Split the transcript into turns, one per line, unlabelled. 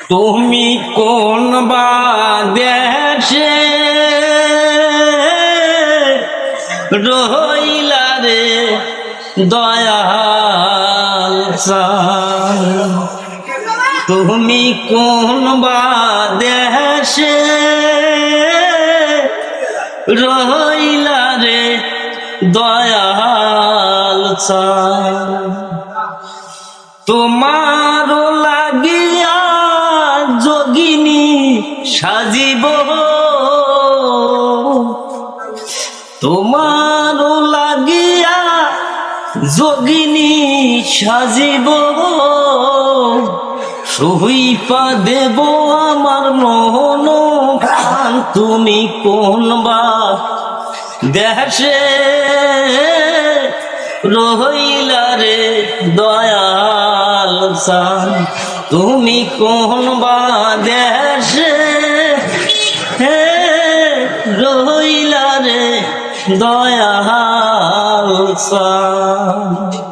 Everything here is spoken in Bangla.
তুমি কোন বা দেশে রইলা রে দয়াল চাঁদ, তুমি কোন বা দেশে রইলা রে দয়াল চাঁদ। তোমার লাগিয়া যোগিনী সাজিব, তোমার লাগিয়া যোগিনী সাজিব, সহিপা দেব আমার মন প্রাণ। তুমি কোন বা দেশে রইলা রে দয়াল চাঁদ, তুমি কোন বা দেশে রইলা রে দয়াল চাঁদ।